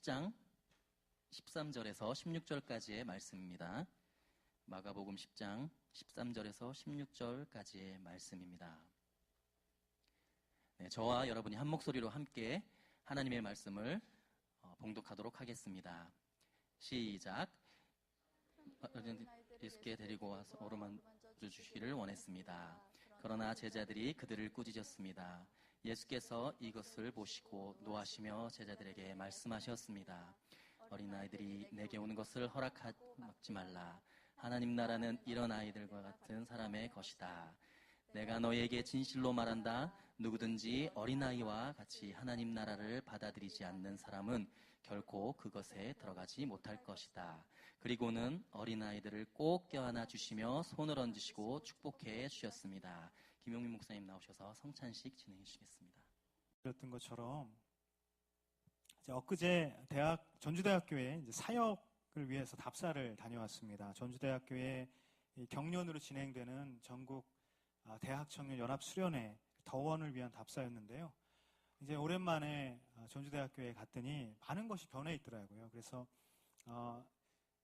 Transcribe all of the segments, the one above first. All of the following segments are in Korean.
10장 13절에서 16절까지의 말씀입니다. 마가복음 10장 13절에서 16절까지의 말씀입니다. 네, 저와 여러분이 한 목소리로 함께 하나님의 말씀을 봉독하도록 하겠습니다. 시작. 예수께 데리고 와서 어루만져 주시기를 원했습니다. 그러나 제자들이 그들을 꾸짖었습니다. 예수께서 이것을 보시고 노하시며 제자들에게 말씀하셨습니다. 어린아이들이 내게 오는 것을 허락하지 말라. 하나님 나라는 이런 아이들과 같은 사람의 것이다. 내가 너에게 진실로 말한다. 누구든지 어린아이와 같이 하나님 나라를 받아들이지 않는 사람은 결코 그것에 들어가지 못할 것이다. 그리고는 어린아이들을 꼭 껴안아 주시며 손을 얹으시고 축복해 주셨습니다. 김용민 목사님 나오셔서 성찬식 진행해 주시겠습니다. 그랬던 것처럼 엊그제 전주대학교에 사역을 위해서 답사를 다녀왔습니다. 전주대학교에 경륜으로 진행되는 전국 대학청년연합수련회 더원을 위한 답사였는데요. 이제 오랜만에 전주대학교에 갔더니 많은 것이 변해 있더라고요. 그래서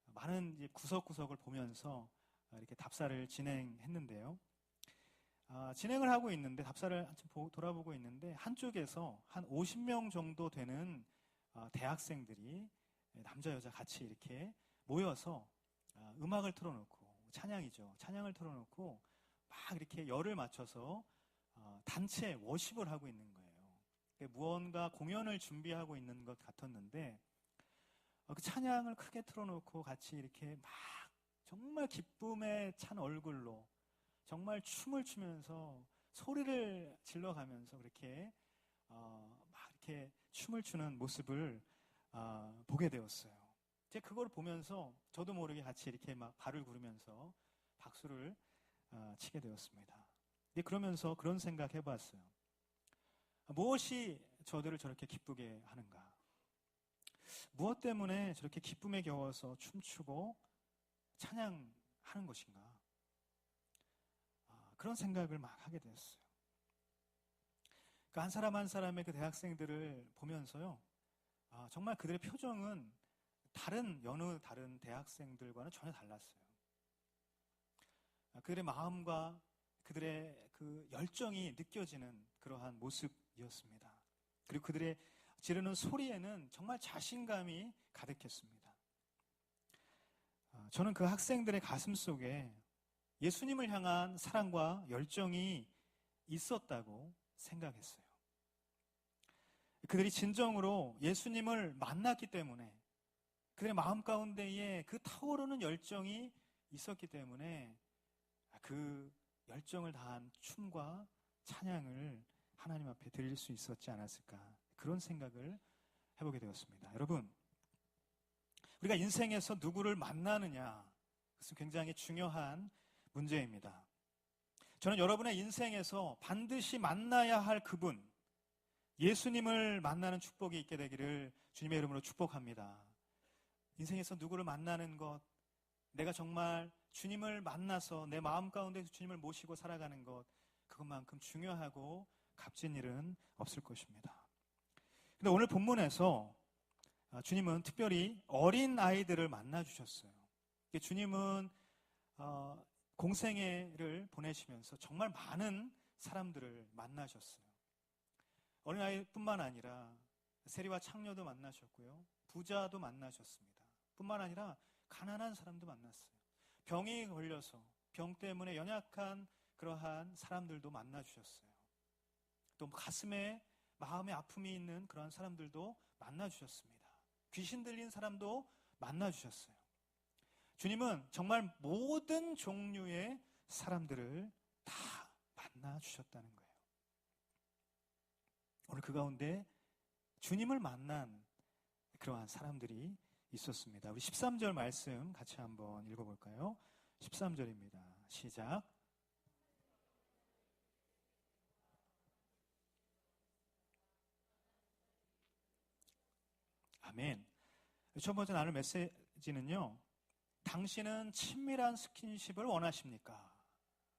많은 이제 구석구석을 보면서 이렇게 답사를 진행했는데요. 진행을 하고 있는데 답사를 한참 돌아보고 있는데 한쪽에서 한 50명 정도 되는 대학생들이 남자 여자 같이 이렇게 모여서 음악을 틀어놓고 찬양을 틀어놓고 막 이렇게 열을 맞춰서 단체 워십을 하고 있는 거예요. 무언가 공연을 준비하고 있는 것 같았는데 그 찬양을 크게 틀어놓고 같이 이렇게 막 정말 기쁨에 찬 얼굴로 정말 춤을 추면서 소리를 질러가면서 그렇게 막 이렇게 춤을 추는 모습을 보게 되었어요. 제가 그걸 보면서 저도 모르게 같이 이렇게 막 발을 구르면서 박수를 치게 되었습니다. 그러면서 그런 생각 해봤어요. 무엇이 저들을 저렇게 기쁘게 하는가? 무엇 때문에 저렇게 기쁨에 겨워서 춤추고 찬양하는 것인가? 그런 생각을 막 하게 되었어요. 한 사람 한 사람의 그 대학생들을 보면서요, 정말 그들의 표정은 여느 다른 대학생들과는 전혀 달랐어요. 그들의 마음과 그들의 그 열정이 느껴지는 그러한 모습이었습니다. 그리고 그들의 지르는 소리에는 정말 자신감이 가득했습니다. 저는 그 학생들의 가슴 속에 예수님을 향한 사랑과 열정이 있었다고 생각했어요. 그들이 진정으로 예수님을 만났기 때문에 그들의 마음 가운데에 그 타오르는 열정이 있었기 때문에 그 열정을 다한 춤과 찬양을 하나님 앞에 드릴 수 있었지 않았을까, 그런 생각을 해보게 되었습니다. 여러분, 우리가 인생에서 누구를 만나느냐, 그것은 굉장히 중요한 문제입니다. 저는 여러분의 인생에서 반드시 만나야 할 그분, 예수님을 만나는 축복이 있게 되기를 주님의 이름으로 축복합니다. 인생에서 누구를 만나는 것, 내가 정말 주님을 만나서 내 마음 가운데서 주님을 모시고 살아가는 것, 그것만큼 중요하고 값진 일은 없을 것입니다. 근데 오늘 본문에서 주님은 특별히 어린 아이들을 만나 주셨어요. 주님은 공생애를 보내시면서 정말 많은 사람들을 만나셨어요. 어린아이뿐만 아니라 세리와 창녀도 만나셨고요, 부자도 만나셨습니다. 뿐만 아니라 가난한 사람도 만났어요. 병이 걸려서 병 때문에 연약한 그러한 사람들도 만나주셨어요. 또 가슴에 마음의 아픔이 있는 그러한 사람들도 만나주셨습니다. 귀신 들린 사람도 만나주셨어요. 주님은 정말 모든 종류의 사람들을 다 만나주셨다는 거예요. 오늘 그 가운데 주님을 만난 그러한 사람들이 있었습니다. 우리 13절 말씀 같이 한번 읽어볼까요? 13절입니다. 시작. 아멘. 첫 번째 나눌 메시지는요, 당신은 친밀한 스킨십을 원하십니까?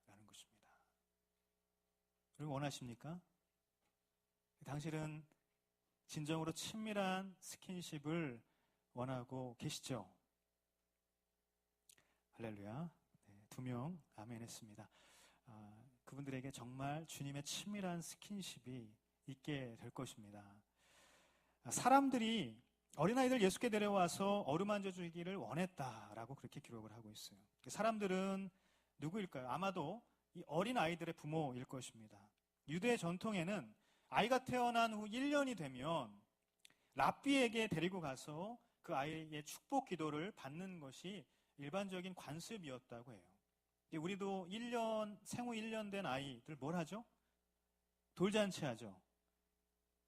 라는 것입니다. 여러분 원하십니까? 당신은 진정으로 친밀한 스킨십을 원하고 계시죠? 할렐루야. 네, 2명 아멘 했습니다. 그분들에게 정말 주님의 친밀한 스킨십이 있게 될 것입니다. 사람들이 어린아이들 예수께 데려와서 어루만져 주기를 원했다라고 그렇게 기록을 하고 있어요. 사람들은 누구일까요? 아마도 이 어린아이들의 부모일 것입니다. 유대 전통에는 아이가 태어난 후 1년이 되면 랍비에게 데리고 가서 그 아이의 축복 기도를 받는 것이 일반적인 관습이었다고 해요. 우리도 생후 1년 된 아이들 뭘 하죠? 돌잔치 하죠.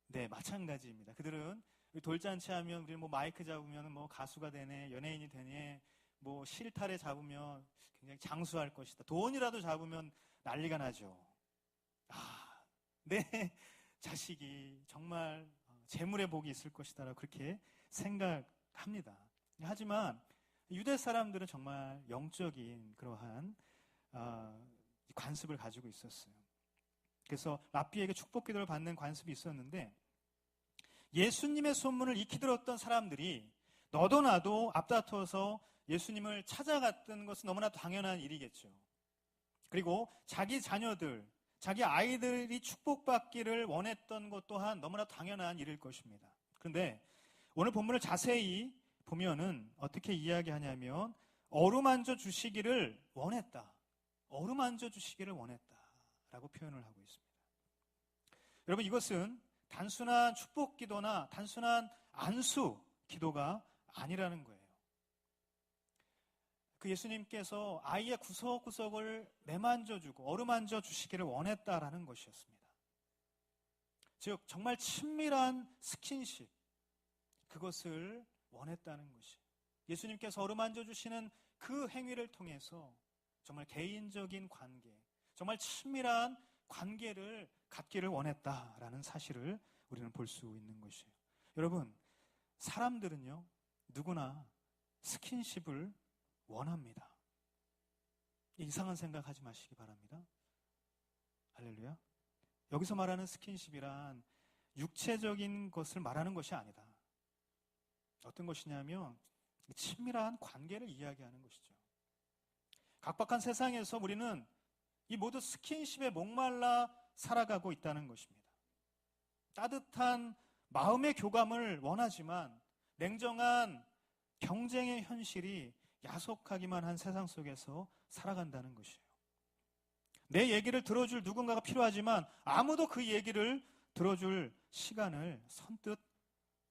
네, 마찬가지입니다. 그들은 돌잔치 하면 우리 마이크 잡으면 가수가 되네, 연예인이 되네, 실타래 잡으면 굉장히 장수할 것이다. 돈이라도 잡으면 난리가 나죠. 내 자식이 정말 재물의 복이 있을 것이다라고 그렇게 생각합니다. 하지만 유대 사람들은 정말 영적인 그러한 관습을 가지고 있었어요. 그래서 랍비에게 축복 기도를 받는 관습이 있었는데 예수님의 소문을 익히 들었던 사람들이 너도 나도 앞다퉈서 예수님을 찾아갔던 것은 너무나 당연한 일이겠죠. 그리고 자기 자녀들, 자기 아이들이 축복받기를 원했던 것 또한 너무나 당연한 일일 것입니다. 그런데 오늘 본문을 자세히 보면은 어떻게 이야기하냐면 어루만져 주시기를 원했다. 어루만져 주시기를 원했다라고 표현을 하고 있습니다. 여러분, 이것은 단순한 축복 기도나 단순한 안수 기도가 아니라는 거예요. 그 예수님께서 아이의 구석구석을 매만져주고 어루만져 주시기를 원했다라는 것이었습니다. 즉 정말 친밀한 스킨십, 그것을 원했다는 것이 예수님께서 어루만져 주시는 그 행위를 통해서 정말 개인적인 관계, 정말 친밀한 관계를 갖기를 원했다라는 사실을 우리는 볼 수 있는 것이에요. 여러분, 사람들은요 누구나 스킨십을 원합니다. 이상한 생각하지 마시기 바랍니다. 할렐루야. 여기서 말하는 스킨십이란 육체적인 것을 말하는 것이 아니다. 어떤 것이냐면 친밀한 관계를 이야기하는 것이죠. 각박한 세상에서 우리는 이 모두 스킨십에 목말라 살아가고 있다는 것입니다. 따뜻한 마음의 교감을 원하지만 냉정한 경쟁의 현실이 야속하기만 한 세상 속에서 살아간다는 것이에요. 내 얘기를 들어줄 누군가가 필요하지만 아무도 그 얘기를 들어줄 시간을 선뜻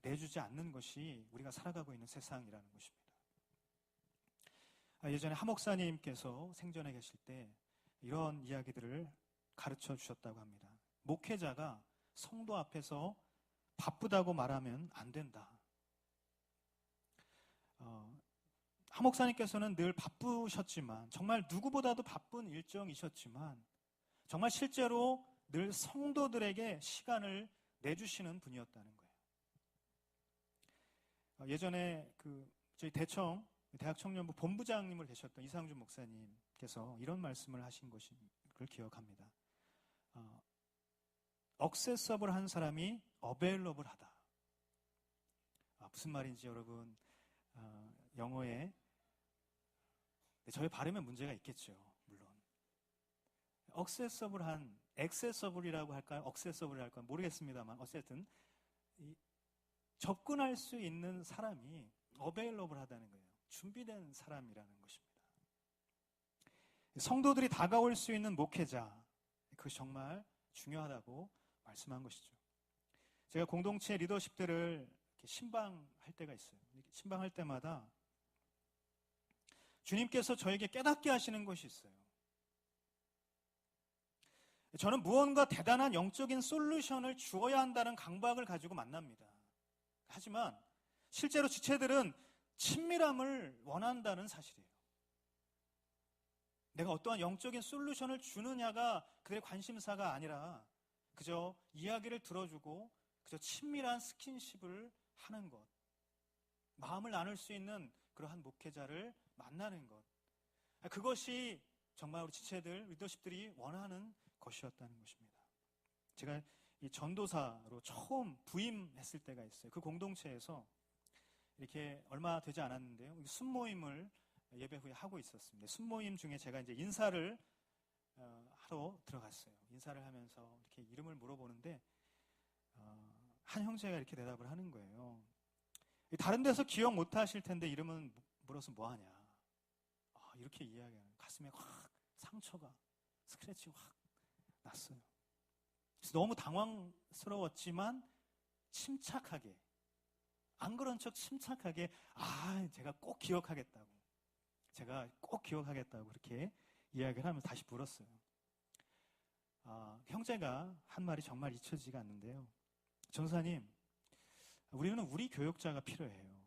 내주지 않는 것이 우리가 살아가고 있는 세상이라는 것입니다. 예전에 하 목사님께서 생전에 계실 때 이런 이야기들을 가르쳐 주셨다고 합니다. 목회자가 성도 앞에서 바쁘다고 말하면 안 된다. 하 목사님께서는 늘 바쁘셨지만 정말 누구보다도 바쁜 일정이셨지만 정말 실제로 늘 성도들에게 시간을 내주시는 분이었다는 거예요. 예전에 저희 대청 대학 청년부 본부장님을 계셨던 이상준 목사님께서 이런 말씀을 하신 것을 기억합니다. 억세서블한 사람이 어베일러블하다. 무슨 말인지 여러분 영어에 저희 발음에 문제가 있겠죠. 물론 억세서블한 액세서블이라고 할까요? 억세서블이라고 할까요? 모르겠습니다만 어쨌든 접근할 수 있는 사람이 어베일러블하다는 거예요. 준비된 사람이라는 것입니다. 성도들이 다가올 수 있는 목회자, 그것이 정말 중요하다고 말씀한 것이죠. 제가 공동체 리더십들을 이렇게 신방할 때가 있어요. 신방할 때마다 주님께서 저에게 깨닫게 하시는 것이 있어요. 저는 무언가 대단한 영적인 솔루션을 주어야 한다는 강박을 가지고 만납니다. 하지만 실제로 지체들은 친밀함을 원한다는 사실이에요. 내가 어떠한 영적인 솔루션을 주느냐가 그들의 관심사가 아니라 그저 이야기를 들어주고 그저 친밀한 스킨십을 하는 것, 마음을 나눌 수 있는 그러한 목회자를 만나는 것, 그것이 정말 우리 지체들, 리더십들이 원하는 것이었다는 것입니다. 제가 이 전도사로 처음 부임했을 때가 있어요. 그 공동체에서 이렇게 얼마 되지 않았는데요. 순모임을 예배 후에 하고 있었습니다. 순모임 중에 제가 이제 인사를 하러 들어갔어요. 인사를 하면서 이렇게 이름을 물어보는데 한 형제가 이렇게 대답을 하는 거예요. 다른 데서 기억 못 하실 텐데 이름은 물어서 뭐 하냐. 이렇게 이야기하는 가슴에 확 상처가 스크래치 확 났어요. 그래서 너무 당황스러웠지만 침착하게 안 그런 척 침착하게 제가 꼭 기억하겠다고 그렇게 이야기를 하면서 다시 물었어요. 형제가 한 말이 정말 잊혀지지가 않는데요. 전사님, 우리는 우리 교역자가 필요해요.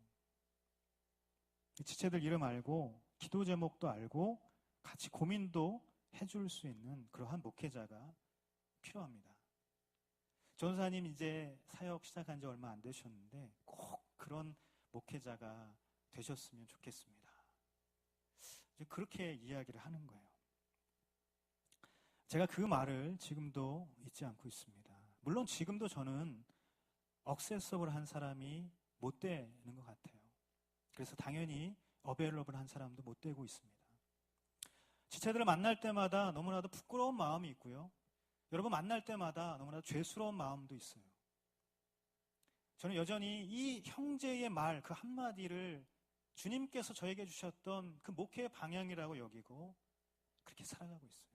지체들 이름 알고 기도 제목도 알고 같이 고민도 해줄 수 있는 그러한 목회자가 필요합니다. 전사님 이제 사역 시작한 지 얼마 안 되셨는데 꼭 그런 목회자가 되셨으면 좋겠습니다. 이제 그렇게 이야기를 하는 거예요. 제가 그 말을 지금도 잊지 않고 있습니다. 물론 지금도 저는 억세서블 한 사람이 못 되는 것 같아요. 그래서 당연히 어베일러블 한 사람도 못 되고 있습니다. 지체들을 만날 때마다 너무나도 부끄러운 마음이 있고요. 여러분 만날 때마다 너무나도 죄스러운 마음도 있어요. 저는 여전히 이 형제의 말 그 한마디를 주님께서 저에게 주셨던 그 목회의 방향이라고 여기고 그렇게 살아가고 있어요.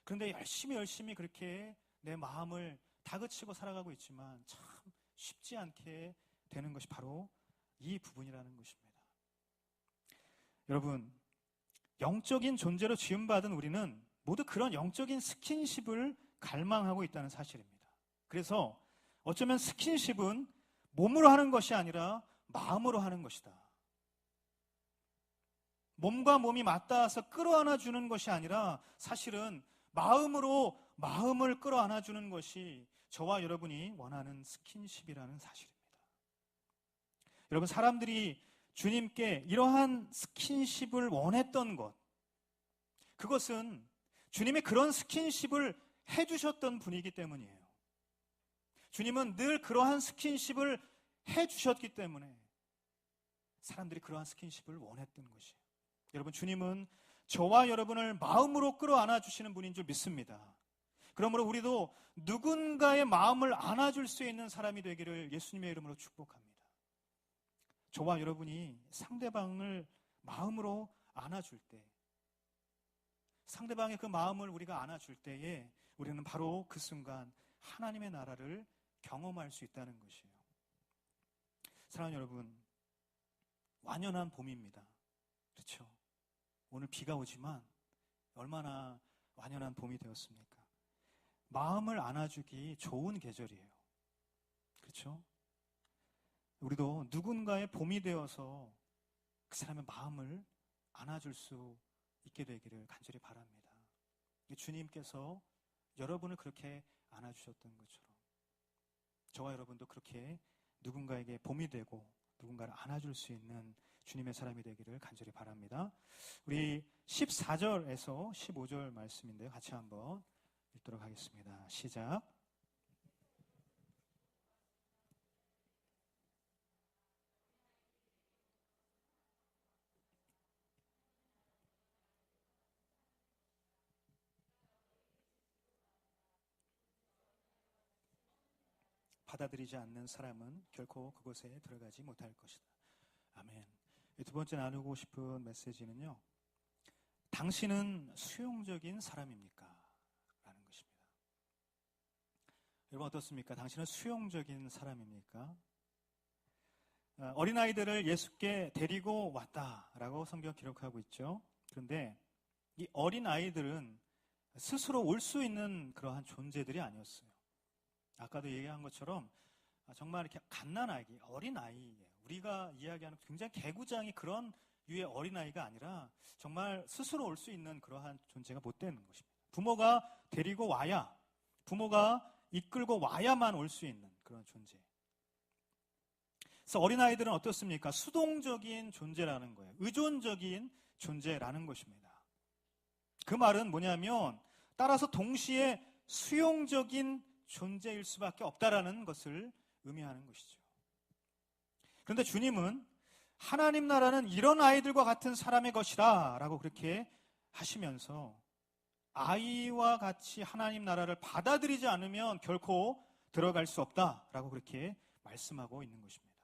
그런데 열심히 그렇게 내 마음을 다그치고 살아가고 있지만 참 쉽지 않게 되는 것이 바로 이 부분이라는 것입니다. 여러분, 영적인 존재로 지음받은 우리는 모두 그런 영적인 스킨십을 갈망하고 있다는 사실입니다. 그래서 어쩌면 스킨십은 몸으로 하는 것이 아니라 마음으로 하는 것이다. 몸과 몸이 맞닿아서 끌어안아 주는 것이 아니라 사실은 마음으로 마음을 끌어안아 주는 것이 저와 여러분이 원하는 스킨십이라는 사실입니다. 여러분, 사람들이 주님께 이러한 스킨십을 원했던 것, 그것은 주님의 그런 스킨십을 해주셨던 분이기 때문이에요. 주님은 늘 그러한 스킨십을 해주셨기 때문에 사람들이 그러한 스킨십을 원했던 것이에요. 여러분, 주님은 저와 여러분을 마음으로 끌어안아 주시는 분인 줄 믿습니다. 그러므로 우리도 누군가의 마음을 안아줄 수 있는 사람이 되기를 예수님의 이름으로 축복합니다. 저와 여러분이 상대방을 마음으로 안아줄 때, 상대방의 그 마음을 우리가 안아줄 때에 우리는 바로 그 순간 하나님의 나라를 경험할 수 있다는 것이에요. 사랑하는 여러분, 완연한 봄입니다. 그렇죠? 오늘 비가 오지만 얼마나 완연한 봄이 되었습니까? 마음을 안아주기 좋은 계절이에요. 그렇죠? 우리도 누군가의 봄이 되어서 그 사람의 마음을 안아줄 수 있게 되기를 간절히 바랍니다. 주님께서 여러분을 그렇게 안아주셨던 것처럼 저와 여러분도 그렇게 누군가에게 봄이 되고 누군가를 안아줄 수 있는 주님의 사람이 되기를 간절히 바랍니다. 우리 14절에서 15절 말씀인데요. 같이 한번 읽도록 하겠습니다. 시작. 받아들이지 않는 사람은 결코 그곳에 들어가지 못할 것이다. 아멘. 두 번째 나누고 싶은 메시지는요, 당신은 수용적인 사람입니까? 라는 것입니다. 여러분 어떻습니까? 당신은 수용적인 사람입니까? 어린아이들을 예수께 데리고 왔다라고 성경 기록하고 있죠. 그런데 이 어린아이들은 스스로 올 수 있는 그러한 존재들이 아니었어요. 아까도 얘기한 것처럼 정말 이렇게 갓난아기, 어린아이예요. 우리가 이야기하는 굉장히 개구장이 그런 유의 어린아이가 아니라 정말 스스로 올 수 있는 그러한 존재가 못 되는 것입니다. 부모가 데리고 와야, 부모가 이끌고 와야만 올 수 있는 그런 존재. 그래서 어린아이들은 어떻습니까? 수동적인 존재라는 거예요. 의존적인 존재라는 것입니다. 그 말은 뭐냐면 따라서 동시에 수용적인 존재일 수밖에 없다라는 것을 의미하는 것이죠. 그런데 주님은 하나님 나라는 이런 아이들과 같은 사람의 것이다 라고 그렇게 하시면서 아이와 같이 하나님 나라를 받아들이지 않으면 결코 들어갈 수 없다라고 그렇게 말씀하고 있는 것입니다.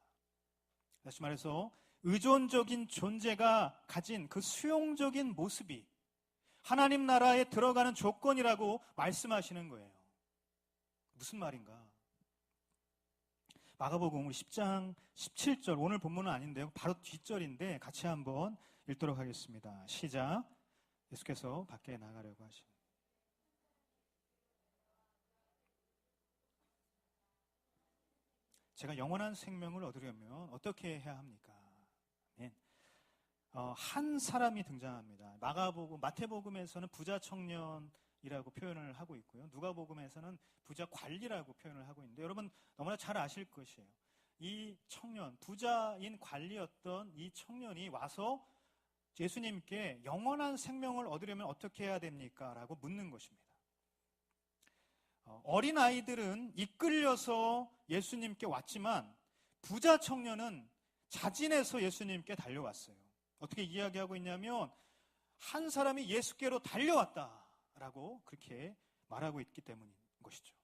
다시 말해서 의존적인 존재가 가진 그 수용적인 모습이 하나님 나라에 들어가는 조건이라고 말씀하시는 거예요. 무슨 말인가? 마가복음 10장 17절, 오늘 본문은 아닌데요, 바로 뒷절인데 같이 한번 읽도록 하겠습니다. 시작. 예수께서 밖에 나가려고 하십니다. 제가 영원한 생명을 얻으려면 어떻게 해야 합니까? 한 사람이 등장합니다. 마태복음에서는 부자 청년이라고 표현을 하고 있고요. 누가복음에서는 부자 관리라고 표현을 하고 있는데, 여러분 너무나 잘 아실 것이에요. 이 청년, 부자인 관리였던 이 청년이 와서 예수님께 영원한 생명을 얻으려면 어떻게 해야 됩니까? 라고 묻는 것입니다. 어린 아이들은 이끌려서 예수님께 왔지만 부자 청년은 자진해서 예수님께 달려왔어요. 어떻게 이야기하고 있냐면 한 사람이 예수께로 달려왔다라고 그렇게 말하고 있기 때문인 것이죠.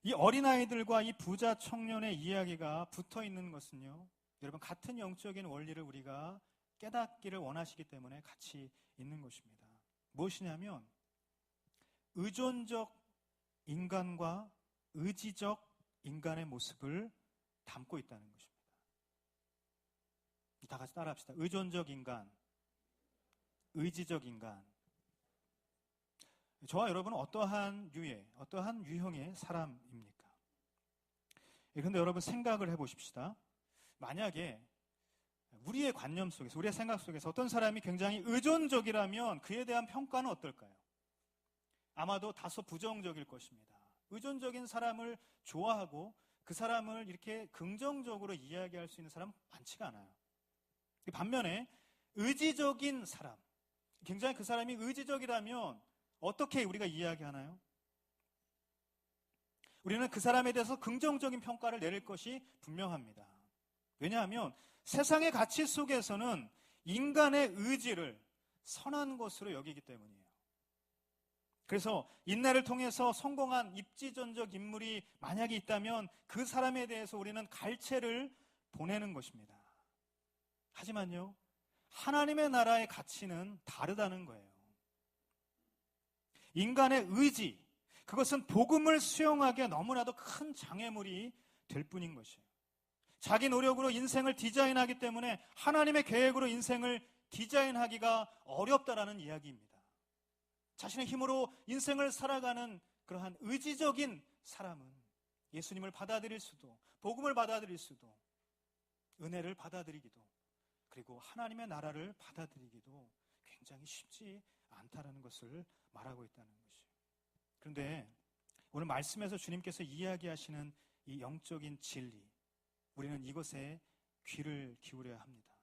이 어린아이들과 이 부자 청년의 이야기가 붙어 있는 것은요, 여러분 같은 영적인 원리를 우리가 깨닫기를 원하시기 때문에 같이 있는 것입니다. 무엇이냐면 의존적 인간과 의지적 인간의 모습을 담고 있다는 것입니다. 다 같이 따라합시다. 의존적 인간, 의지적 인간. 저와 여러분은 어떠한 유형의 사람입니까? 그런데 여러분 생각을 해보십시다. 만약에 우리의 관념 속에서, 우리의 생각 속에서 어떤 사람이 굉장히 의존적이라면 그에 대한 평가는 어떨까요? 아마도 다소 부정적일 것입니다. 의존적인 사람을 좋아하고 그 사람을 이렇게 긍정적으로 이야기할 수 있는 사람은 많지가 않아요. 반면에 의지적인 사람, 굉장히 그 사람이 의지적이라면 어떻게 우리가 이야기하나요? 우리는 그 사람에 대해서 긍정적인 평가를 내릴 것이 분명합니다. 왜냐하면 세상의 가치 속에서는 인간의 의지를 선한 것으로 여기기 때문이에요. 그래서 인내를 통해서 성공한 입지전적 인물이 만약에 있다면 그 사람에 대해서 우리는 갈채를 보내는 것입니다. 하지만요, 하나님의 나라의 가치는 다르다는 거예요. 인간의 의지, 그것은 복음을 수용하기에 너무나도 큰 장애물이 될 뿐인 것이에요. 자기 노력으로 인생을 디자인하기 때문에 하나님의 계획으로 인생을 디자인하기가 어렵다라는 이야기입니다. 자신의 힘으로 인생을 살아가는 그러한 의지적인 사람은 예수님을 받아들일 수도, 복음을 받아들일 수도, 은혜를 받아들이기도, 그리고 하나님의 나라를 받아들이기도 굉장히 쉽지 않다라는 것을 말하고 있다는 것이에요. 그런데 오늘 말씀에서 주님께서 이야기하시는 이 영적인 진리, 우리는 이것에 귀를 기울여야 합니다.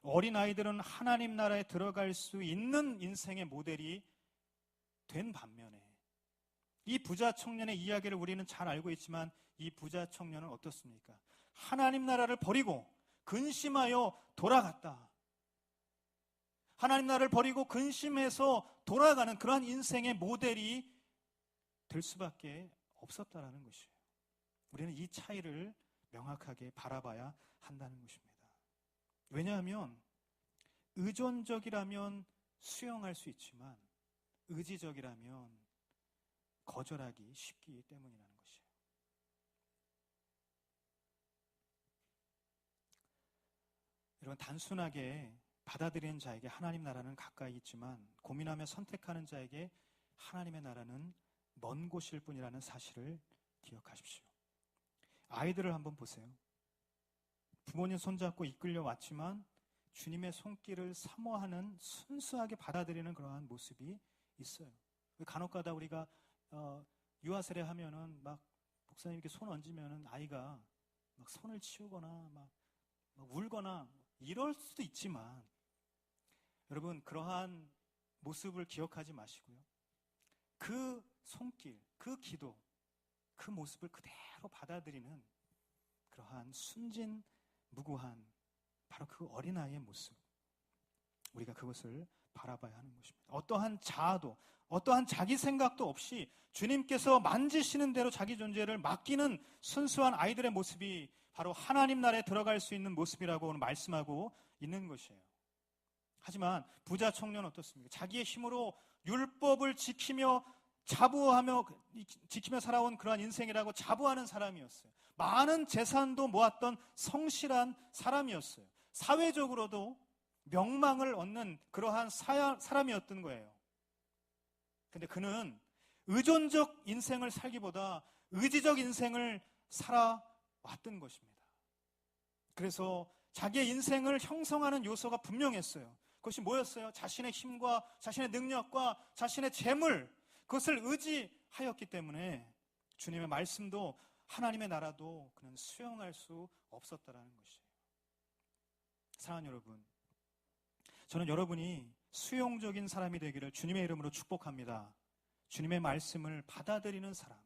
어린아이들은 하나님 나라에 들어갈 수 있는 인생의 모델이 된 반면에 이 부자 청년의 이야기를 우리는 잘 알고 있지만 이 부자 청년은 어떻습니까? 하나님 나라를 버리고 근심하여 돌아갔다. 하나님 나라를 버리고 근심해서 돌아가는 그러한 인생의 모델이 될 수밖에 없었다라는 것이에요. 우리는 이 차이를 명확하게 바라봐야 한다는 것입니다. 왜냐하면 의존적이라면 수용할 수 있지만 의지적이라면 거절하기 쉽기 때문이라는 것이에요. 여러분, 단순하게 받아들이는 자에게 하나님 나라는 가까이 있지만 고민하며 선택하는 자에게 하나님의 나라는 먼 곳일 뿐이라는 사실을 기억하십시오. 아이들을 한번 보세요. 부모님 손잡고 이끌려 왔지만 주님의 손길을 사모하는, 순수하게 받아들이는 그러한 모습이 있어요. 간혹가다 우리가 유아세례 하면은 막 목사님께 손 얹으면은 아이가 막 손을 치우거나 막 울거나 이럴 수도 있지만, 여러분 그러한 모습을 기억하지 마시고요, 그 손길, 그 기도, 그 모습을 그대로 받아들이는 그러한 순진 무구한 바로 그 어린아이의 모습, 우리가 그것을 바라봐야 하는 것입니다. 어떠한 자아도, 어떠한 자기 생각도 없이 주님께서 만지시는 대로 자기 존재를 맡기는 순수한 아이들의 모습이 바로 하나님 나라에 들어갈 수 있는 모습이라고 오늘 말씀하고 있는 것이에요. 하지만 부자 청년은 어떻습니까? 자기의 힘으로 율법을 지키며 살아온 그러한 인생이라고 자부하는 사람이었어요. 많은 재산도 모았던 성실한 사람이었어요. 사회적으로도 명망을 얻는 그러한 사람이었던 거예요. 근데 그는 의존적 인생을 살기보다 의지적 인생을 살아왔던 것입니다. 그래서 자기의 인생을 형성하는 요소가 분명했어요. 그것이 뭐였어요? 자신의 힘과 자신의 능력과 자신의 재물, 그것을 의지하였기 때문에 주님의 말씀도 하나님의 나라도 그는 수용할 수 없었다라는 것이에요. 사랑하는 여러분, 저는 여러분이 수용적인 사람이 되기를 주님의 이름으로 축복합니다. 주님의 말씀을 받아들이는 사람,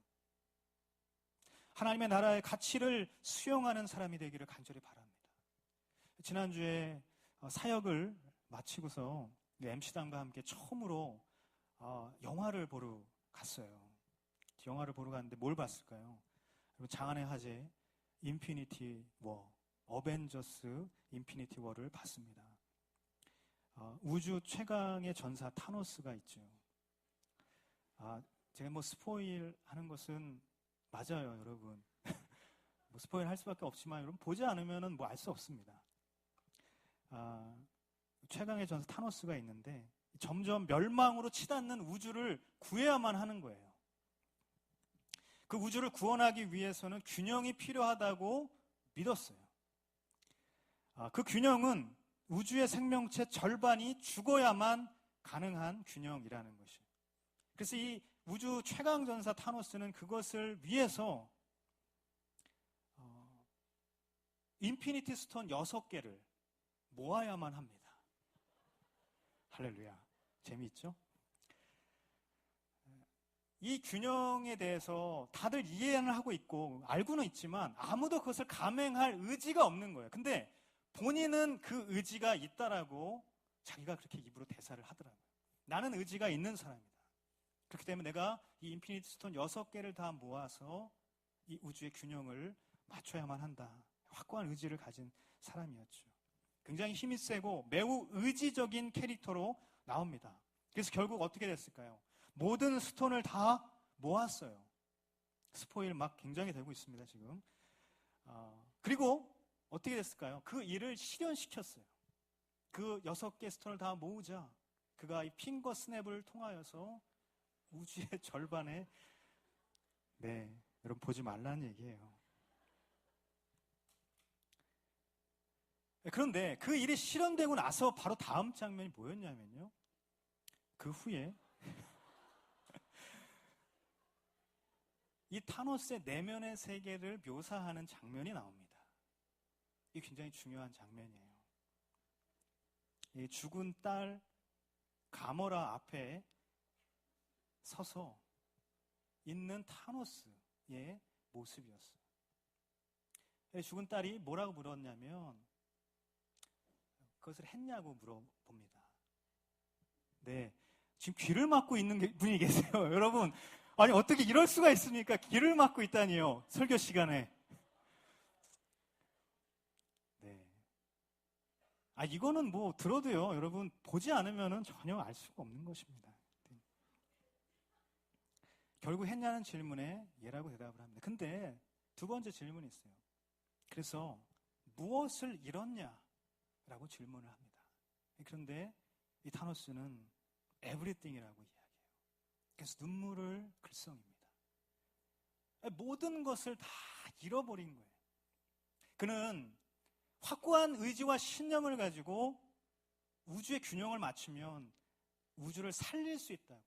하나님의 나라의 가치를 수용하는 사람이 되기를 간절히 바랍니다. 지난주에 사역을 마치고서 MC단과 함께 처음으로 영화를 보러 갔어요. 영화를 보러 갔는데 뭘 봤을까요? 장안의 화제 인피니티 워, 어벤져스 인피니티 워를 봤습니다. 우주 최강의 전사 타노스가 있죠. 제가 스포일 하는 것은 맞아요, 여러분. 스포일 할 수밖에 없지만 여러분 보지 않으면 알 수 없습니다. 최강의 전사 타노스가 있는데 점점 멸망으로 치닫는 우주를 구해야만 하는 거예요. 그 우주를 구원하기 위해서는 균형이 필요하다고 믿었어요. 그 균형은 우주의 생명체 절반이 죽어야만 가능한 균형이라는 것이에요. 그래서 이 우주 최강전사 타노스는 그것을 위해서 인피니티 스톤 6개를 모아야만 합니다. 할렐루야. 재미있죠? 이 균형에 대해서 다들 이해는 하고 있고 알고는 있지만 아무도 그것을 감행할 의지가 없는 거예요. 근데 본인은 그 의지가 있다라고 자기가 그렇게 입으로 대사를 하더라고요. 나는 의지가 있는 사람이다. 그렇기 때문에 내가 이 인피니티 스톤 6개를 다 모아서 이 우주의 균형을 맞춰야만 한다. 확고한 의지를 가진 사람이었죠. 굉장히 힘이 세고 매우 의지적인 캐릭터로 나옵니다. 그래서 결국 어떻게 됐을까요? 모든 스톤을 다 모았어요. 스포일 막 굉장히 되고 있습니다, 지금. 그리고 어떻게 됐을까요? 그 일을 실현시켰어요. 그 6개 스톤을 다 모으자 그가 이 핑거 스냅을 통하여서 우주의 절반에, 여러분 보지 말라는 얘기예요. 그런데 그 일이 실현되고 나서 바로 다음 장면이 뭐였냐면요. 그 후에 이 타노스의 내면의 세계를 묘사하는 장면이 나옵니다. 이게 굉장히 중요한 장면이에요. 이 죽은 딸 가모라 앞에 서서 있는 타노스의 모습이었어요. 죽은 딸이 뭐라고 물었냐면 그것을 했냐고 물어봅니다. 네, 지금 귀를 막고 있는 분이 계세요. 여러분, 아니 어떻게 이럴 수가 있습니까? 귀를 막고 있다니요, 설교 시간에. 네. 이거는 들어도요, 여러분 보지 않으면 전혀 알 수가 없는 것입니다. 네. 결국 했냐는 질문에 예라고 대답을 합니다. 근데 두 번째 질문이 있어요. 그래서 무엇을 잃었냐? 라고 질문을 합니다. 그런데 이 타노스는 everything이라고 이야기해요. 그래서 눈물을 글썽입니다. 모든 것을 다 잃어버린 거예요. 그는 확고한 의지와 신념을 가지고 우주의 균형을 맞추면 우주를 살릴 수 있다고,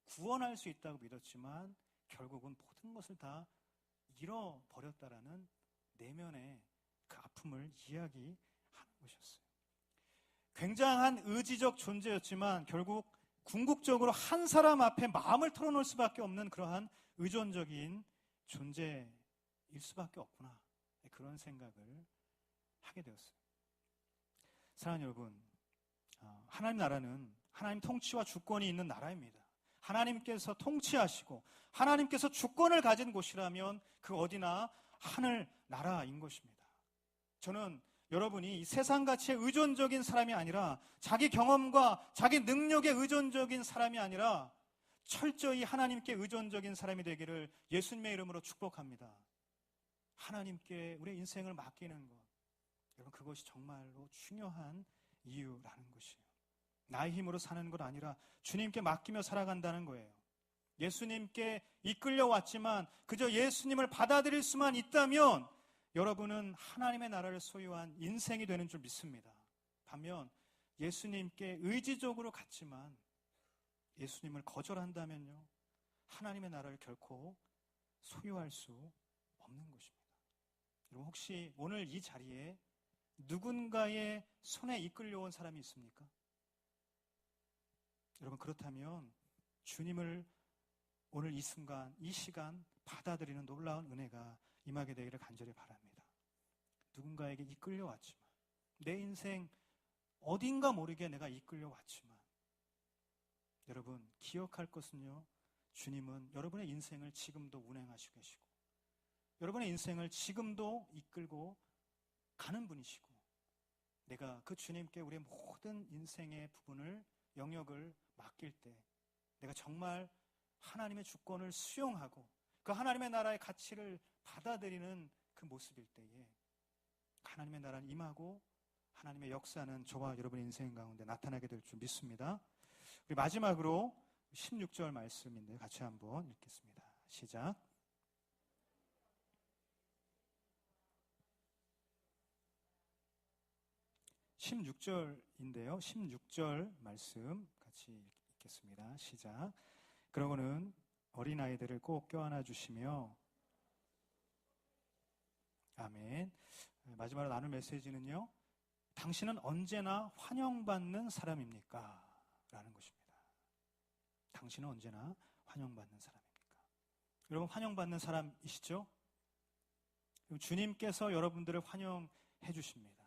구원할 수 있다고 믿었지만 결국은 모든 것을 다 잃어버렸다라는 내면의 그 아픔을 이야기하는 것이었어요. 굉장한 의지적 존재였지만 결국 궁극적으로 한 사람 앞에 마음을 털어놓을 수밖에 없는 그러한 의존적인 존재일 수밖에 없구나, 그런 생각을 하게 되었어요. 사랑하는 여러분, 하나님 나라는 하나님 통치와 주권이 있는 나라입니다. 하나님께서 통치하시고 하나님께서 주권을 가진 곳이라면 그 어디나 하늘 나라인 것입니다. 저는 여러분이 이 세상 가치에 의존적인 사람이 아니라, 자기 경험과 자기 능력에 의존적인 사람이 아니라 철저히 하나님께 의존적인 사람이 되기를 예수님의 이름으로 축복합니다. 하나님께 우리의 인생을 맡기는 것, 여러분, 그것이 정말로 중요한 이유라는 것이에요. 나의 힘으로 사는 것 아니라 주님께 맡기며 살아간다는 거예요. 예수님께 이끌려 왔지만 그저 예수님을 받아들일 수만 있다면 여러분은 하나님의 나라를 소유한 인생이 되는 줄 믿습니다. 반면 예수님께 의지적으로 갔지만 예수님을 거절한다면요, 하나님의 나라를 결코 소유할 수 없는 것입니다. 여러분, 혹시 오늘 이 자리에 누군가의 손에 이끌려온 사람이 있습니까? 여러분, 그렇다면 주님을 오늘 이 순간, 이 시간 받아들이는 놀라운 은혜가 임하게 되기를 간절히 바랍니다. 누군가에게 이끌려왔지만, 내 인생 어딘가 모르게 내가 이끌려왔지만, 여러분 기억할 것은요, 주님은 여러분의 인생을 지금도 운행하시고 계시고 여러분의 인생을 지금도 이끌고 가는 분이시고, 내가 그 주님께 우리의 모든 인생의 부분을, 영역을 맡길 때 내가 정말 하나님의 주권을 수용하고 그 하나님의 나라의 가치를 받아들이는 그 모습일 때에 하나님의 나라는 임하고 하나님의 역사는 저와 여러분의 인생 가운데 나타나게 될 줄 믿습니다. 우리 마지막으로 16절 말씀인데 같이 한번 읽겠습니다. 시작. (16절인데요) 16절 말씀 같이 읽겠습니다. 시작. 그러고는 어린아이들을 꼭 껴안아 주시며, 아멘. 마지막으로 나눌 메시지는요, 당신은 언제나 환영받는 사람입니까? 라는 것입니다. 당신은 언제나 환영받는 사람입니까? 여러분, 환영받는 사람이시죠? 주님께서 여러분들을 환영해 주십니다.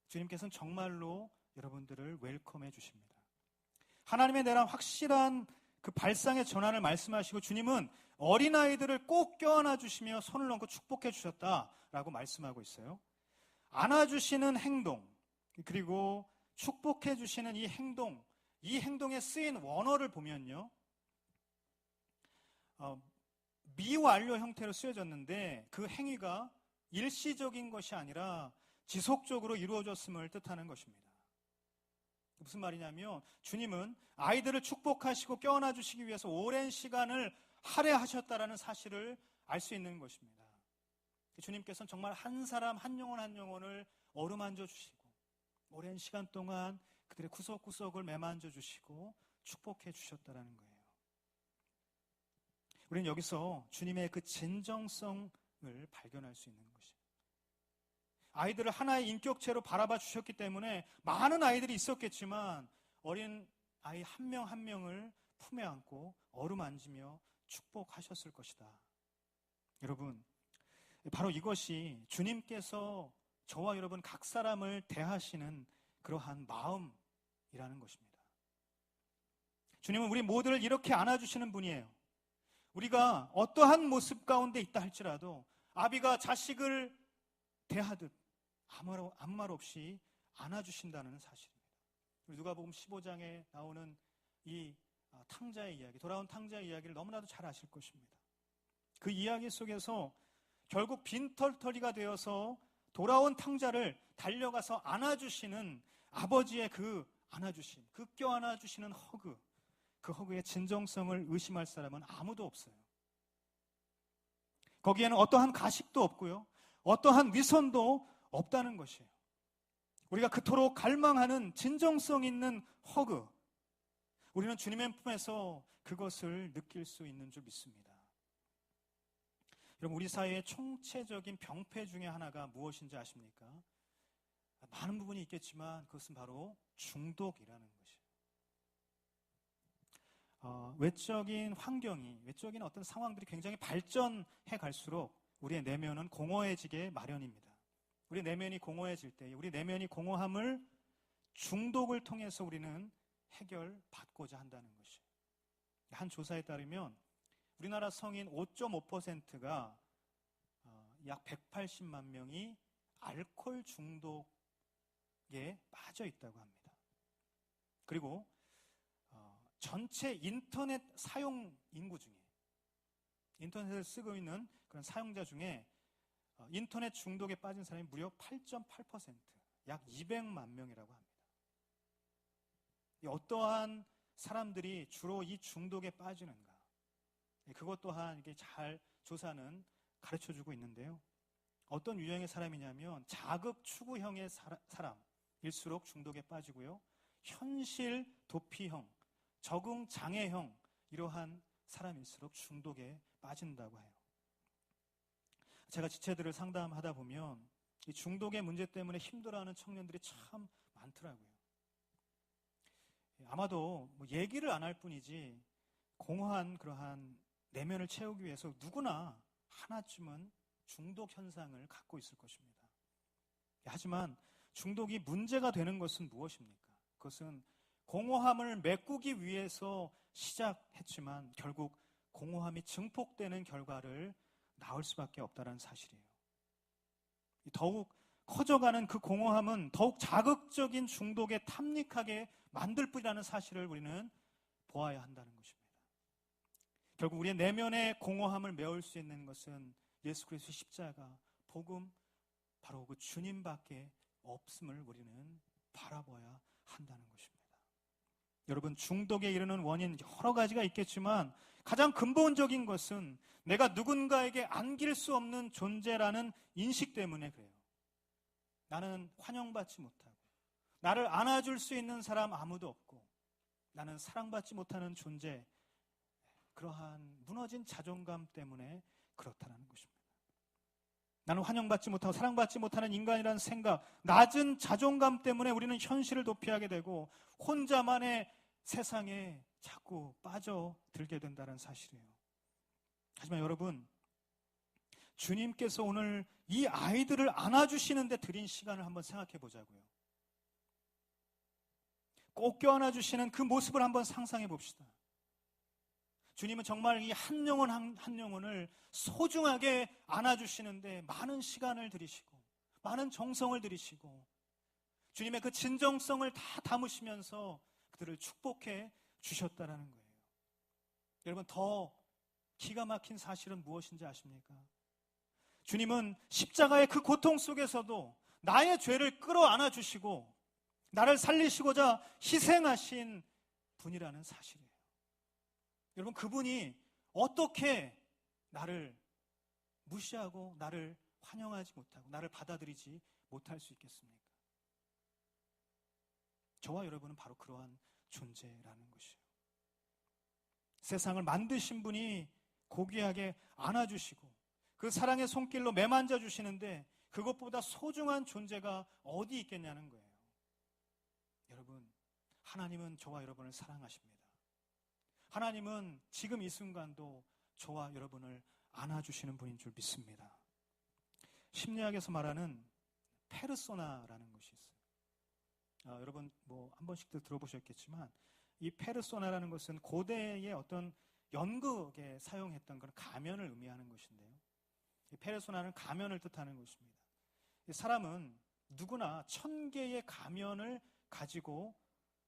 주님께서는 정말로 여러분들을 웰컴해 주십니다. 하나님의 나라는 확실한 그 발상의 전환을 말씀하시고, 주님은 어린아이들을 꼭 껴안아 주시며 손을 얹고 축복해 주셨다라고 말씀하고 있어요. 안아주시는 행동, 그리고 축복해 주시는 이 행동에 쓰인 원어를 보면요, 미완료 형태로 쓰여졌는데 그 행위가 일시적인 것이 아니라 지속적으로 이루어졌음을 뜻하는 것입니다. 무슨 말이냐면, 주님은 아이들을 축복하시고 껴안아 주시기 위해서 오랜 시간을 할애하셨다라는 사실을 알 수 있는 것입니다. 주님께서는 정말 한 사람 한 영혼 한 영혼을 어루만져 주시고 오랜 시간 동안 그들의 구석구석을 매만져 주시고 축복해 주셨다라는 거예요. 우리는 여기서 주님의 그 진정성을 발견할 수 있는 것입니다. 아이들을 하나의 인격체로 바라봐 주셨기 때문에 많은 아이들이 있었겠지만 어린 아이 한 명 한 명을 품에 안고 어루만지며 축복하셨을 것이다. 여러분, 바로 이것이 주님께서 저와 여러분 각 사람을 대하시는 그러한 마음이라는 것입니다. 주님은 우리 모두를 이렇게 안아주시는 분이에요. 우리가 어떠한 모습 가운데 있다 할지라도 아비가 자식을 대하듯 아무 말 없이 안아주신다는 사실입니다. 누가복음 15장에 나오는 이 탕자의 이야기, 돌아온 탕자의 이야기를 너무나도 잘 아실 것입니다. 그 이야기 속에서 결국 빈털터리가 되어서 돌아온 탕자를 달려가서 안아주시는 아버지의 그 안아주심, 그 껴안아주시는 허그, 그 허그의 진정성을 의심할 사람은 아무도 없어요. 거기에는 어떠한 가식도 없고요, 어떠한 위선도 없다는 것이에요. 우리가 그토록 갈망하는 진정성 있는 허그, 우리는 주님의 품에서 그것을 느낄 수 있는 줄 믿습니다. 여러분, 우리 사회의 총체적인 병폐 중에 하나가 무엇인지 아십니까? 많은 부분이 있겠지만 그것은 바로 중독이라는 것이에요. 외적인 환경이, 외적인 어떤 상황들이 굉장히 발전해 갈수록 우리의 내면은 공허해지게 마련입니다. 우리 내면이 공허해질 때, 우리 내면이 공허함을 중독을 통해서 우리는 해결받고자 한다는 것이에요. 한 조사에 따르면 우리나라 성인 5.5%가 약 180만 명이 알코올 중독에 빠져 있다고 합니다. 그리고 전체 인터넷 사용 인구 중에, 인터넷을 쓰고 있는 그런 사용자 중에 인터넷 중독에 빠진 사람이 무려 8.8%, 약 200만 명이라고 합니다. 어떠한 사람들이 주로 이 중독에 빠지는가? 그것 또한 이게 잘 조사는 가르쳐주고 있는데요. 어떤 유형의 사람이냐면 자극 추구형의 사람일수록 중독에 빠지고요. 현실 도피형, 적응 장애형 이러한 사람일수록 중독에 빠진다고 해요. 제가 지체들을 상담하다 보면 이 중독의 문제 때문에 힘들어하는 청년들이 참 많더라고요. 아마도 얘기를 안 할 뿐이지 공허한 그러한 내면을 채우기 위해서 누구나 하나쯤은 중독 현상을 갖고 있을 것입니다. 하지만 중독이 문제가 되는 것은 무엇입니까? 그것은 공허함을 메꾸기 위해서 시작했지만 결국 공허함이 증폭되는 결과를 낳을 수밖에 없다는 사실이에요. 더욱 커져가는 그 공허함은 더욱 자극적인 중독에 탐닉하게 만들 뿐이라는 사실을 우리는 보아야 한다는 것입니다. 결국 우리의 내면의 공허함을 메울 수 있는 것은 예수 그리스도의 십자가, 복음, 바로 그 주님밖에 없음을 우리는 바라봐야 한다는 것입니다. 여러분, 중독에 이르는 원인 여러 가지가 있겠지만 가장 근본적인 것은 내가 누군가에게 안길 수 없는 존재라는 인식 때문에 그래요. 나는 환영받지 못하고 나를 안아줄 수 있는 사람 아무도 없고 나는 사랑받지 못하는 존재, 그러한 무너진 자존감 때문에 그렇다는 것입니다. 나는 환영받지 못하고 사랑받지 못하는 인간이라는 생각, 낮은 자존감 때문에 우리는 현실을 도피하게 되고 혼자만의 세상에 자꾸 빠져들게 된다는 사실이에요. 하지만 여러분, 주님께서 오늘 이 아이들을 안아주시는데 들인 시간을 한번 생각해 보자고요. 꼭 껴안아주시는 그 모습을 한번 상상해 봅시다. 주님은 정말 이 한 영혼 한 영혼을 소중하게 안아주시는데 많은 시간을 들이시고 많은 정성을 들이시고 주님의 그 진정성을 다 담으시면서 그들을 축복해 주셨다는 거예요. 여러분, 더 기가 막힌 사실은 무엇인지 아십니까? 주님은 십자가의 그 고통 속에서도 나의 죄를 끌어안아 주시고 나를 살리시고자 희생하신 분이라는 사실이에요. 여러분, 그분이 어떻게 나를 무시하고 나를 환영하지 못하고 나를 받아들이지 못할 수 있겠습니까? 저와 여러분은 바로 그러한 존재라는 것이에요. 세상을 만드신 분이 고귀하게 안아주시고 그 사랑의 손길로 매만져 주시는데 그것보다 소중한 존재가 어디 있겠냐는 거예요. 여러분, 하나님은 저와 여러분을 사랑하십니다. 하나님은 지금 이 순간도 저와 여러분을 안아주시는 분인 줄 믿습니다. 심리학에서 말하는 페르소나라는 것이 있어요. 여러분 한 번씩들 들어보셨겠지만 이 페르소나라는 것은 고대의 어떤 연극에 사용했던 그런 가면을 의미하는 것인데요. 이 페르소나는 가면을 뜻하는 것입니다. 이 사람은 누구나 1000개의 가면을 가지고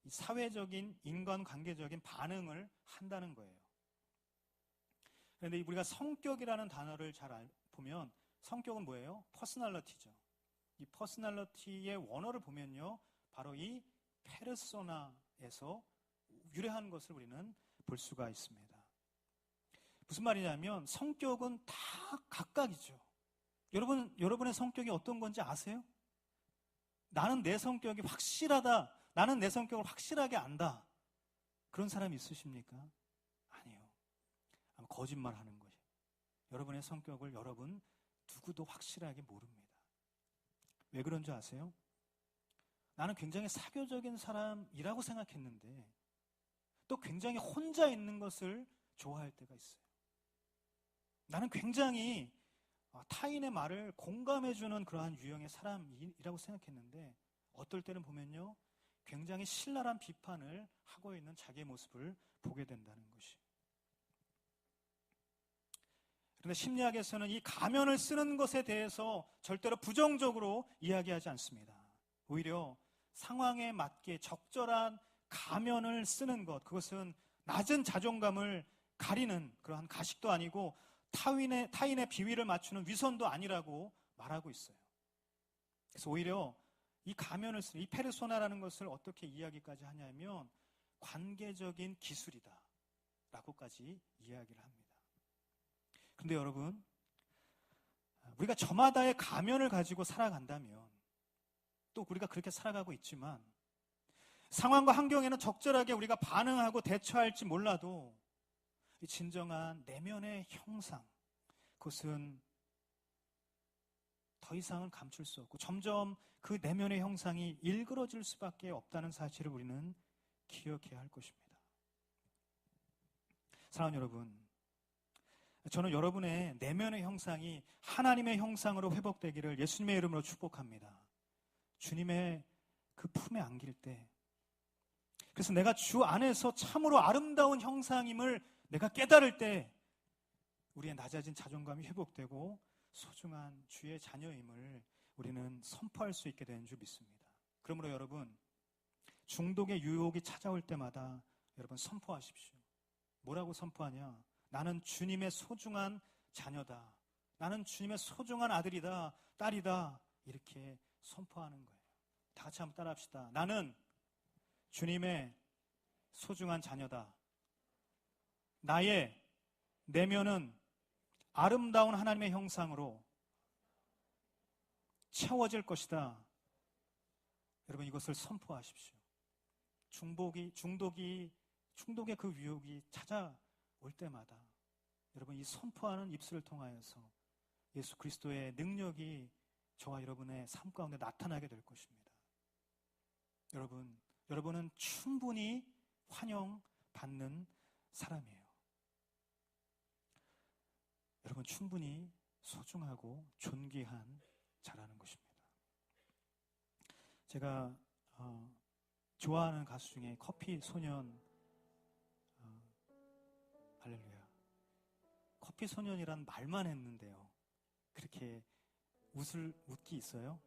사회적인 인간관계적인 반응을 한다는 거예요. 그런데 우리가 성격이라는 단어를 잘 보면 성격은 뭐예요? 퍼스널리티죠. 이 퍼스널리티의 원어를 보면요, 바로 이 페르소나에서 유래한 것을 우리는 볼 수가 있습니다. 무슨 말이냐면 성격은 다 각각이죠. 여러분의 성격이 어떤 건지 아세요? 나는 내 성격이 확실하다. 나는 내 성격을 확실하게 안다. 그런 사람이 있으십니까? 아니요. 아마 거짓말하는 거예요. 여러분의 성격을 여러분 누구도 확실하게 모릅니다. 왜 그런 줄 아세요? 나는 굉장히 사교적인 사람이라고 생각했는데 또 굉장히 혼자 있는 것을 좋아할 때가 있어요. 나는 굉장히 타인의 말을 공감해주는 그러한 유형의 사람이라고 생각했는데 어떨 때는 보면요, 굉장히 신랄한 비판을 하고 있는 자기의 모습을 보게 된다는 것이. 그런데 심리학에서는 이 가면을 쓰는 것에 대해서 절대로 부정적으로 이야기하지 않습니다. 오히려 상황에 맞게 적절한 가면을 쓰는 것, 그것은 낮은 자존감을 가리는 그러한 가식도 아니고 타인의 비위를 맞추는 위선도 아니라고 말하고 있어요. 그래서 오히려 이 가면을 쓰는, 이 페르소나라는 것을 어떻게 이야기까지 하냐면 관계적인 기술이다 라고까지 이야기를 합니다. 그런데 여러분, 우리가 저마다의 가면을 가지고 살아간다면, 또 우리가 그렇게 살아가고 있지만 상황과 환경에는 적절하게 우리가 반응하고 대처할지 몰라도 이 진정한 내면의 형상, 그것은 더 이상은 감출 수 없고 점점 그 내면의 형상이 일그러질 수밖에 없다는 사실을 우리는 기억해야 할 것입니다. 사랑하는 여러분, 저는 여러분의 내면의 형상이 하나님의 형상으로 회복되기를 예수님의 이름으로 축복합니다. 주님의 그 품에 안길 때, 그래서 내가 주 안에서 참으로 아름다운 형상임을 내가 깨달을 때 우리의 낮아진 자존감이 회복되고 소중한 주의 자녀임을 우리는 선포할 수 있게 되는 줄 믿습니다. 그러므로 여러분, 중독의 유혹이 찾아올 때마다 여러분 선포하십시오. 뭐라고 선포하냐? 나는 주님의 소중한 자녀다. 나는 주님의 소중한 아들이다, 딸이다. 이렇게 선포하는 거예요. 다 같이 한번 따라합시다. 나는 주님의 소중한 자녀다. 나의 내면은 아름다운 하나님의 형상으로 채워질 것이다. 여러분, 이것을 선포하십시오. 중독의 그 유혹이 찾아올 때마다 여러분, 이 선포하는 입술을 통하여서 예수 그리스도의 능력이 저와 여러분의 삶 가운데 나타나게 될 것입니다. 여러분은 충분히 환영받는 사람이에요. 여러분, 충분히 소중하고 존귀한 자라는 것입니다. 제가 좋아하는 가수 중에 커피소년, 할렐루야, 커피소년이란 말만 했는데요, 그렇게 웃기 있어요?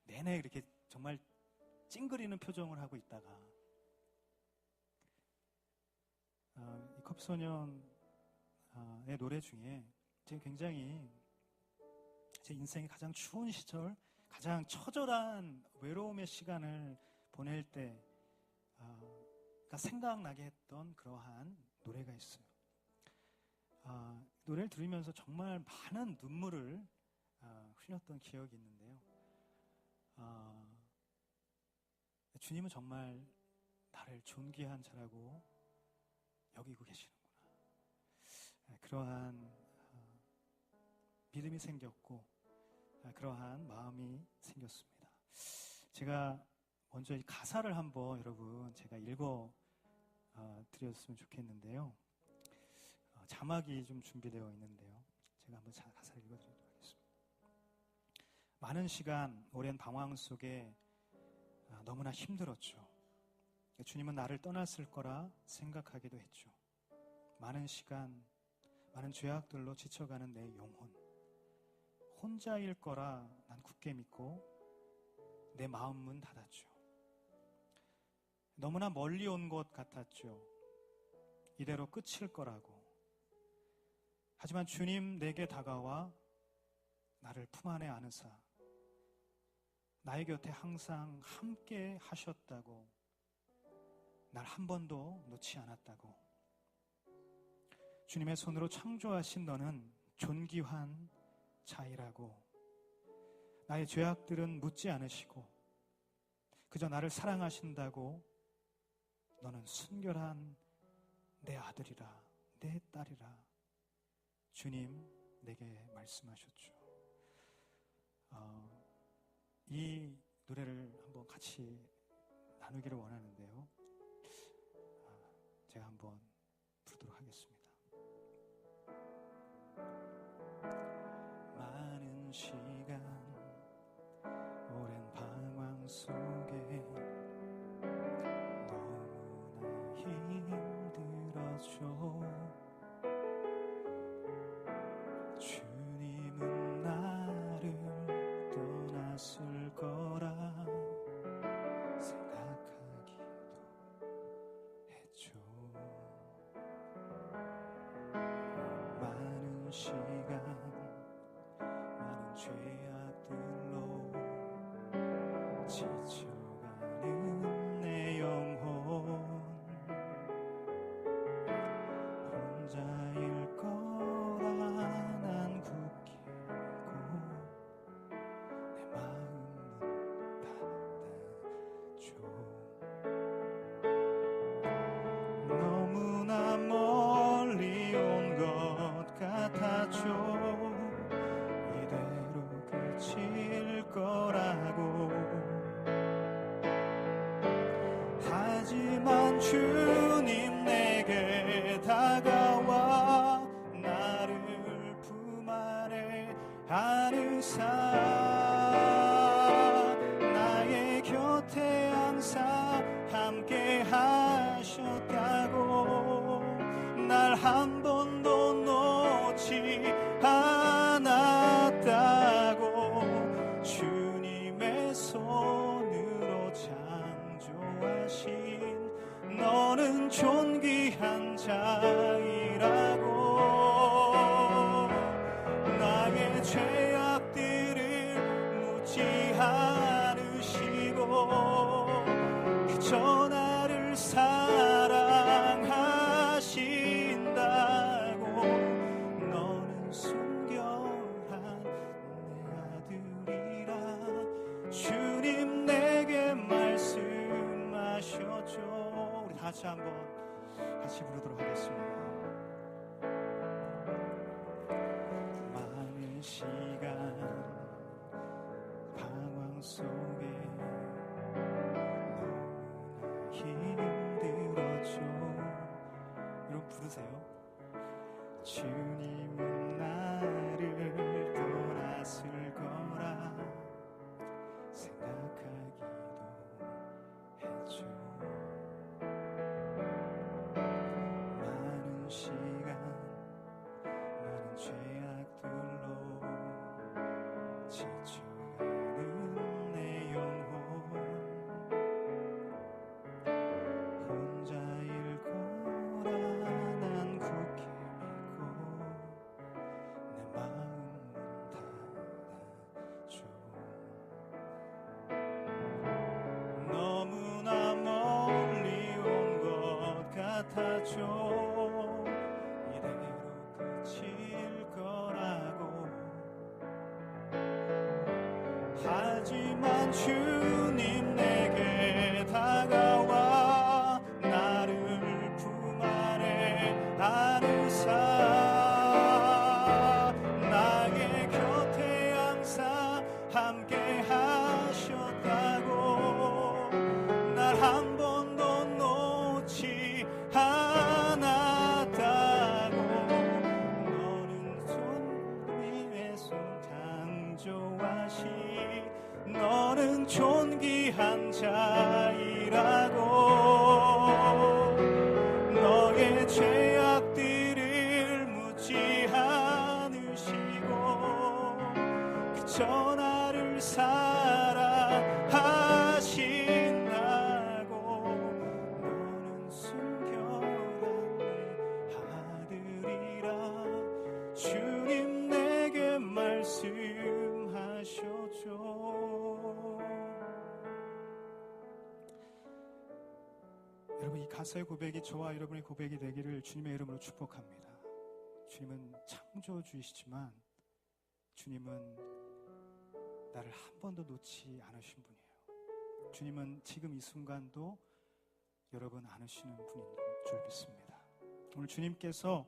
내내 이렇게 정말 찡그리는 표정을 하고 있다가 이 커피소년의 노래 중에 제가 굉장히 제 인생의 가장 추운 시절, 가장 처절한 외로움의 시간을 보낼 때 생각나게 했던 그러한 노래가 있어요. 노래를 들으면서 정말 많은 눈물을 흘렸던 기억이 있는데요. 주님은 정말 나를 존귀한 자라고 여기고 계시는구나. 그러한 믿음이 생겼고 그러한 마음이 생겼습니다. 제가 먼저 이 가사를 한번 여러분 제가 읽어 드렸으면 좋겠는데요. 자막이 좀 준비되어 있는데요. 제가 한번 가사를 읽어 드리도록 하겠습니다. 많은 시간 오랜 방황 속에 너무나 힘들었죠. 주님은 나를 떠났을 거라 생각하기도 했죠. 많은 시간, 많은 죄악들로 지쳐가는 내 영혼, 혼자일 거라 난 굳게 믿고 내 마음 문 닫았죠. 너무나 멀리 온 것 같았죠. 이대로 끝일 거라고. 하지만 주님 내게 다가와 나를 품 안에 안으사 나의 곁에 항상 함께 하셨다고, 날 한 번도 놓지 않았다고. 주님의 손으로 창조하신 너는 존귀한 자이라고. 나의 죄악들은 묻지 않으시고 그저 나를 사랑하신다고. 너는 순결한 내 아들이라, 내 딸이라. 주님 내게 말씀하셨죠. 이 노래를 한번 같이 나누기를 원하는데요. 시간 오랜 방황 속에 너무나 힘들었죠. 주님은 나를 떠났을 거라 생각하기도 했죠. 많은 시간 많은 죄악들로 지쳐가는 내 영혼 혼자일 거라 난 굳게 믿고 내 마음은 닫았죠. 너무나 멀리 온 것 같았죠. 이대로 끝일 거라고. 하지만 주님 내게 다가와 나를 품 안에 안으사 나의 곁에 항상 함께 하셨다고. 날 한 번도 놓지 않았다고. 주님의 손으로 창조하신 너는 존귀한 자이라고. 나의 죄악들을 묻지 않으시고 그저 나를 사랑하신다고. 너는 순결한 내 아들이라 주님 내게 말씀하셨죠. 우리 다시 한번 같이 부르도록 하겠습니다. 많은 시간 방황 속에 너무나 힘들었죠. 여러분 부르세요. 주님은 나를 떠났을 거라 생각하기도 했죠. 많은 시간 많은 죄악들로 지쳐가는 내 영혼 혼자일 거라 난 굳게 믿고 내 마음은 닫았죠. 너무나 멀리 온 것 같았죠. 이대로 끝일 거라고. 하지만 주님 내게 다가와 나를 품 안에 안으사 나의 곁에 항상 함께 하셨다고. 날 한 번도 놓지 않았다고. 너는 손 위에 손 창조하신 너는 존귀한 자이라고. 너의 죄악들을 묻지 않으시고 그저 나를 사랑하신다고. 너는 순결한 내 아들이라 주님 내게 말씀하셨죠. 여러분 이 가사의 고백이 저와 여러분의 고백이 되기를 주님의 이름으로 축복합니다. 주님은 창조주이시지만 주님은 나를 한 번도 놓지 않으신 분이에요. 주님은 지금 이 순간도 여러분 안으시는 분인 줄 믿습니다. 오늘 주님께서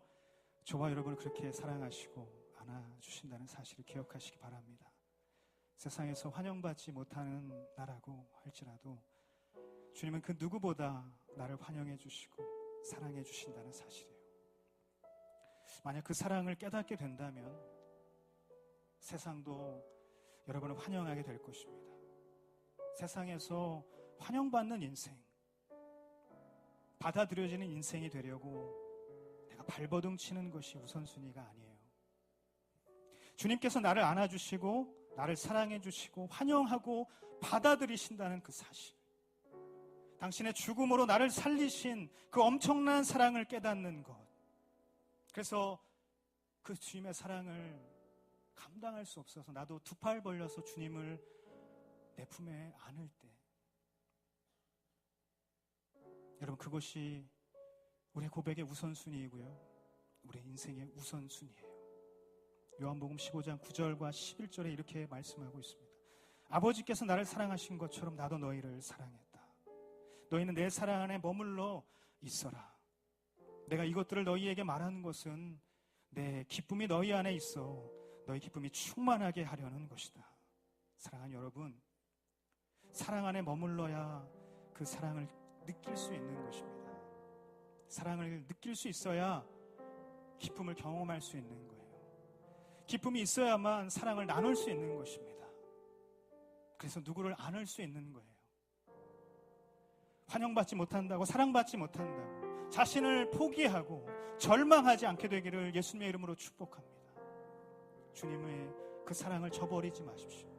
저와 여러분을 그렇게 사랑하시고 안아주신다는 사실을 기억하시기 바랍니다. 세상에서 환영받지 못하는 나라고 할지라도 주님은 그 누구보다 나를 환영해 주시고 사랑해 주신다는 사실이에요. 만약 그 사랑을 깨닫게 된다면 세상도 여러분을 환영하게 될 것입니다. 세상에서 환영받는 인생, 받아들여지는 인생이 되려고 내가 발버둥 치는 것이 우선순위가 아니에요. 주님께서 나를 안아주시고 나를 사랑해 주시고 환영하고 받아들이신다는 그 사실, 당신의 죽음으로 나를 살리신 그 엄청난 사랑을 깨닫는 것, 그래서 그 주님의 사랑을 감당할 수 없어서 나도 두 팔 벌려서 주님을 내 품에 안을 때, 여러분, 그것이 우리의 고백의 우선순위이고요, 우리의 인생의 우선순위예요. 요한복음 15장 9절과 11절에 이렇게 말씀하고 있습니다. 아버지께서 나를 사랑하신 것처럼 나도 너희를 사랑했다. 너희는 내 사랑 안에 머물러 있어라. 내가 이것들을 너희에게 말하는 것은 내 기쁨이 너희 안에 있어 너희 기쁨이 충만하게 하려는 것이다. 사랑하는 여러분, 사랑 안에 머물러야 그 사랑을 느낄 수 있는 것입니다. 사랑을 느낄 수 있어야 기쁨을 경험할 수 있는 거예요. 기쁨이 있어야만 사랑을 나눌 수 있는 것입니다. 그래서 누구를 안을 수 있는 거예요. 환영받지 못한다고, 사랑받지 못한다고 자신을 포기하고 절망하지 않게 되기를 예수님의 이름으로 축복합니다. 주님의 그 사랑을 저버리지 마십시오.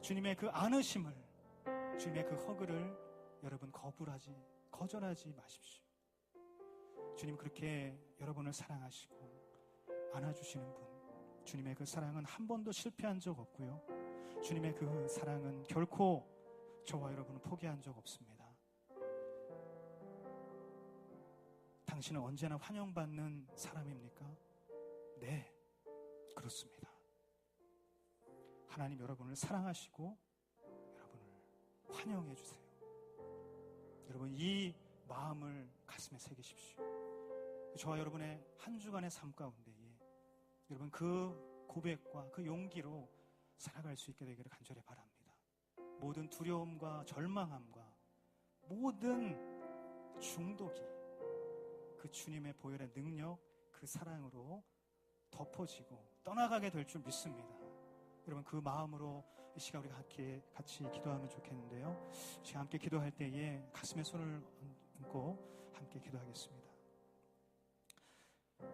주님의 그 안으심을, 주님의 그 허그를 여러분 거절하지 마십시오. 주님 그렇게 여러분을 사랑하시고 안아주시는 분, 주님의 그 사랑은 한 번도 실패한 적 없고요, 주님의 그 사랑은 결코 저와 여러분은 포기한 적 없습니다. 당신은 언제나 환영받는 사람입니까? 네, 그렇습니다. 하나님 여러분을 사랑하시고 여러분을 환영해 주세요. 여러분, 이 마음을 가슴에 새기십시오. 저와 여러분의 한 주간의 삶 가운데에 여러분 그 고백과 그 용기로 살아갈 수 있게 되기를 간절히 바랍니다. 모든 두려움과 절망함과 모든 중독이 그 주님의 보혈의 능력, 그 사랑으로 덮어지고 떠나가게 될 줄 믿습니다. 여러분, 그 마음으로 이 시간 우리가 같이 기도하면 좋겠는데요, 지금 함께 기도할 때에 가슴에 손을 얹고 함께 기도하겠습니다.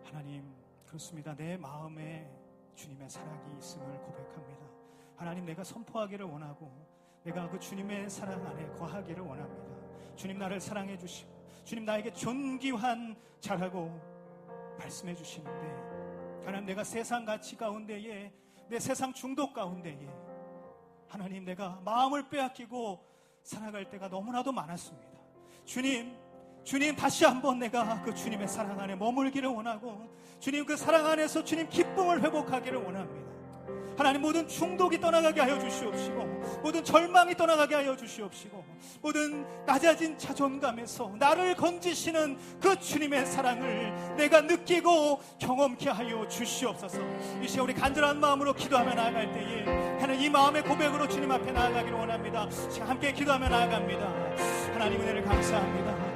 하나님, 그렇습니다. 내 마음에 주님의 사랑이 있음을 고백합니다. 하나님, 내가 선포하기를 원하고 내가 그 주님의 사랑 안에 거하기를 원합니다. 주님 나를 사랑해 주시고 주님 나에게 존귀한 자라고 말씀해 주시는데, 하나님 내가 세상 가치 가운데에, 내 세상 중독 가운데에 하나님 내가 마음을 빼앗기고 살아갈 때가 너무나도 많았습니다. 주님 다시 한번 내가 그 주님의 사랑 안에 머물기를 원하고 주님 그 사랑 안에서 주님 기쁨을 회복하기를 원합니다. 하나님 모든 중독이 떠나가게 하여 주시옵시고 모든 절망이 떠나가게 하여 주시옵시고 모든 낮아진 자존감에서 나를 건지시는 그 주님의 사랑을 내가 느끼고 경험케 하여 주시옵소서. 이 시간 우리 간절한 마음으로 기도하며 나아갈 때에 하나님 이 마음의 고백으로 주님 앞에 나아가기를 원합니다. 지금 함께 기도하며 나아갑니다. 하나님 은혜를 감사합니다.